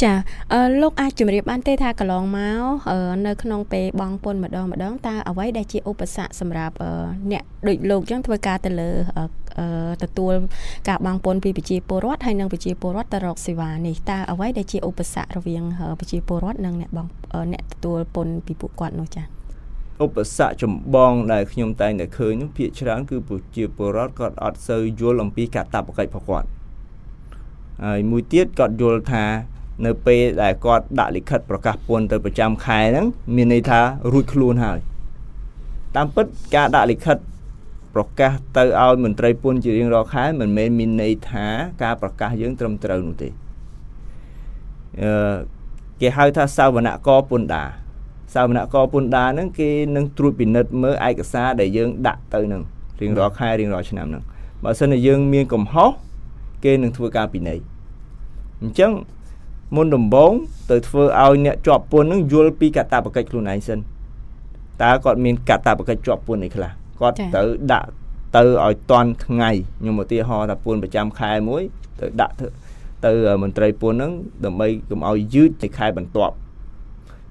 ចាលោកអាចជម្រាបបានទេថាកន្លងមកនៅក្នុងពេលបងពុនម្ដងតើអ្វីដែលជាឧបសគ្គសម្រាប់អ្នកដូចលោកចឹងធ្វើការទៅលើទទួលការបងពុនពីប្រជាពលរដ្ឋហើយនិងប្រជាពលរដ្ឋទៅរកសេវានេះតើអ្វីដែលជាឧបសគ្គរវាងប្រជាពលរដ្ឋនិងអ្នកទទួលពុនពីពួកគាត់នោះចា៎ឧបសគ្គចម្បងដែលខ្ញុំតែងតែឃើញនោះភាគច្រើនគឺប្រជាពលរដ្ឋគាត់អត់សូវយល់អំពីកាតព្វកិច្ចរបស់គាត់ហើយមួយទៀតគាត់យល់ថានៅពេលដែលគាត់ដាក់លិខិតប្រកាសពន្ធទៅប្រចាំខែហ្នឹងមានន័យថារួចខ្លួនហើយតាមពិតការដាក់លិខិតប្រកាសទៅឲ្យមន្ត្រីពន្ធជារៀងរាល់ខែមិនមែនមានន័យថាការប្រកាសយើងត្រឹមត្រូវនោះទេគេហៅថាសាវនករពន្ធដារសាវនករពន្ធដារហ្នឹងគេនឹងត្រួតពិនិត្យមើលឯកសារដែលយើងដាក់ទៅហ្នឹងរៀងរាល់ខែរៀងរាល់ឆ្នាំហ្នឹងបើសិនជាយើងមានកំហុសគេនឹងធ្វើការពិន័យអញ្ចឹងមុនដំបូងទៅធ្វើឲ្យអ្នកជាប់ពន្ធនឹងយល់ពីកាតព្វកិច្ចខ្លួនឯងសិនតើគាត់មានកាតព្វកិច្ចជាប់ពន្ធអីខ្លះគាត់ទៅដាក់ទៅឲ្យតាន់ថ្ងៃខ្ញុំឧទាហរណ៍ថាពន្ធប្រចាំខែមួយទៅដាក់ទៅមន្ត្រីពន្ធនឹងដើម្បីកុំឲ្យយឺតទៅខែបន្ទាប់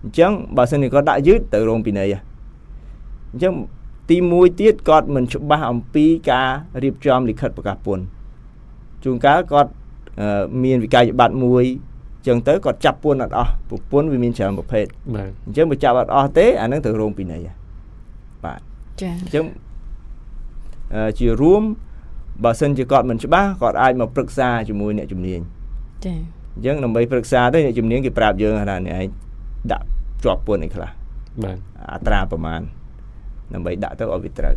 អញ្ចឹងបើសិនជាគាត់ដាក់យឺតទៅរងពិន័យអញ្ចឹងទី1ទៀតគាត់មិនច្បាស់អំពីការរៀបចំលិខិតប្រកាសពន្ធជួនកាលគាត់មានវិក័យប័ត្រមួយចឹងទៅគាត់ចាប់ពន្ធអត់អស់ប្រពន្ធវាមានច្រើនប្រភេទបាទអញ្ចឹងបើចាប់អត់អស់ទេអានឹងទៅរងពិន័យបាទចា៎អញ្ចឹងជារួមបើសិនជាគាត់មិនច្បាស់គាត់អាចមកប្រឹក្សាជាមួយអ្នកជំនាញចា៎អញ្ចឹងដើម្បីប្រឹក្សាទៅអ្នកជំនាញគេប្រាប់យើងថាអ្នកឯងដាក់ជាប់ពន្ធអីខ្លះបាទអត្រាប្រមាណដើម្បីដាក់ទៅឲ្យវាត្រូវ